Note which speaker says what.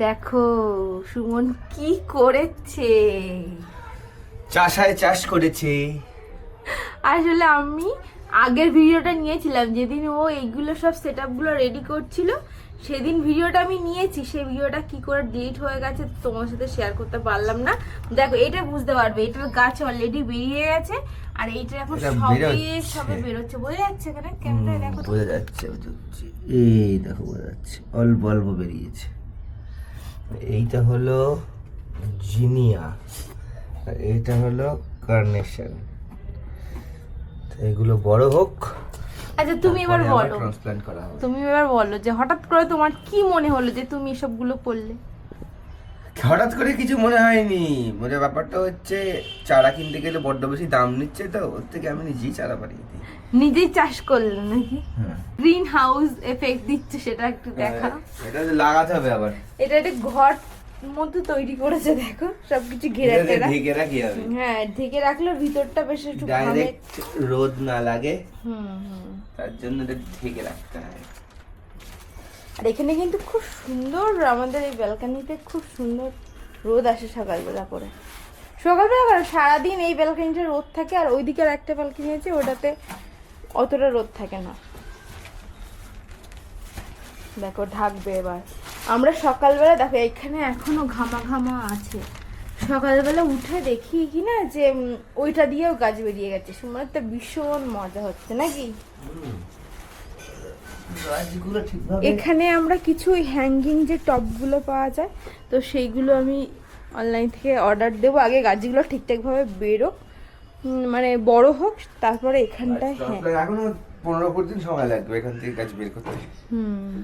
Speaker 1: দেখো সুমন কি করেছে।
Speaker 2: চাষায় চাষ করেছে।
Speaker 1: আসলে আমি আগের ভিডিওটা নিয়েছিলাম যেদিন ও এইগুলো সব সেটআপগুলো রেডি করছিল, সেদিন ভিডিওটা আমি নিয়েছি। সেই ভিডিওটা কি করে ডিলিট হয়ে গেছে তোমার সাথে শেয়ার করতে পারলাম না। দেখো এটা বুঝতে পারবে, এটার গাছ অলরেডি বেরিয়ে গেছে আর এইটা এখন সবে বেরোচ্ছে। বোঝা যাচ্ছে এখানে ক্যামেরায়? দেখো
Speaker 2: বোঝা যাচ্ছে, এই দেখো বোঝা যাচ্ছে, অল্প অল্প বেরিয়েছে। এইটা হলো জিনিয়া আর এইটা হলো কার্নেশন। এগুলো বড় হোক।
Speaker 1: আচ্ছা তুমি এবার বলো,
Speaker 2: ট্রান্সপ্ল্যান্ট করা হবে।
Speaker 1: তুমি এবার বলো যে হঠাৎ করে তোমার কি মনে হলো যে তুমি এসবগুলো করলে?
Speaker 2: হঠাৎ করে কিছু মনে হয়নি, মানে ব্যাপারটা হচ্ছে চারা কিনতে গেলে বড্ড বেশি দাম নিচ্ছে, তো ওর থেকে আমি নিজেই চারা বানিয়ে দিই।
Speaker 1: নিজেই চাষ করলে নাকি?
Speaker 2: হ্যাঁ।
Speaker 1: গ্রিন হাউস এফেক্ট দিচ্ছে, সেটা একটু দেখা।
Speaker 2: এটা লাগাতে হবে আবার।
Speaker 1: এটা একটা ঘর মতো তৈরি করেছে, দেখো সবকিছু ঘিরে ঘেরা।
Speaker 2: ঢেকে রাখি হবে।
Speaker 1: হ্যাঁ, ঢেকে রাখলে ভিতরটা বেশ একটু ঘামে।
Speaker 2: ডাইরেক্ট রোদ না লাগে,
Speaker 1: হুম।
Speaker 2: তার জন্য এটা ঢেকে রাখতে হয়।
Speaker 1: আর এখানে কিন্তু খুব সুন্দর, আমাদের এই ব্যালকনিতে খুব সুন্দর রোদ আসে সকালবেলা করে। সকালবেলা করে সারাদিন এই ব্যালকনিটা রোদ থাকে, আর ওইদিকে আর একটা ব্যালকনি আছে ওটাতে অতটা রোদ থাকে না। দেখো ঢাকবে এবার। আমরা সকালবেলা দেখো এখানে এখনো ঘামা ঘামা আছে। সকালবেলা উঠে দেখি কি না যে ওইটা দিয়েও গাছ বেরিয়ে গেছে। সুমনের তো ভীষণ মজা হচ্ছে নাকি?
Speaker 2: গাছগুলো ঠিকভাবে
Speaker 1: এখানে আমরা কিছু হ্যাঙ্গিং যে টপগুলো পাওয়া যায়, তো সেইগুলো আমি অনলাইন থেকে অর্ডার দেবো। আগে গাছগুলো ঠিকঠাকভাবে বেরোক, মানে বড় হোক, তারপরে এখানটায়। হ্যাঁ,
Speaker 2: এখনো 15-20 দিন সময় লাগবে এখান থেকে গাছ বের করতে।
Speaker 1: হুম।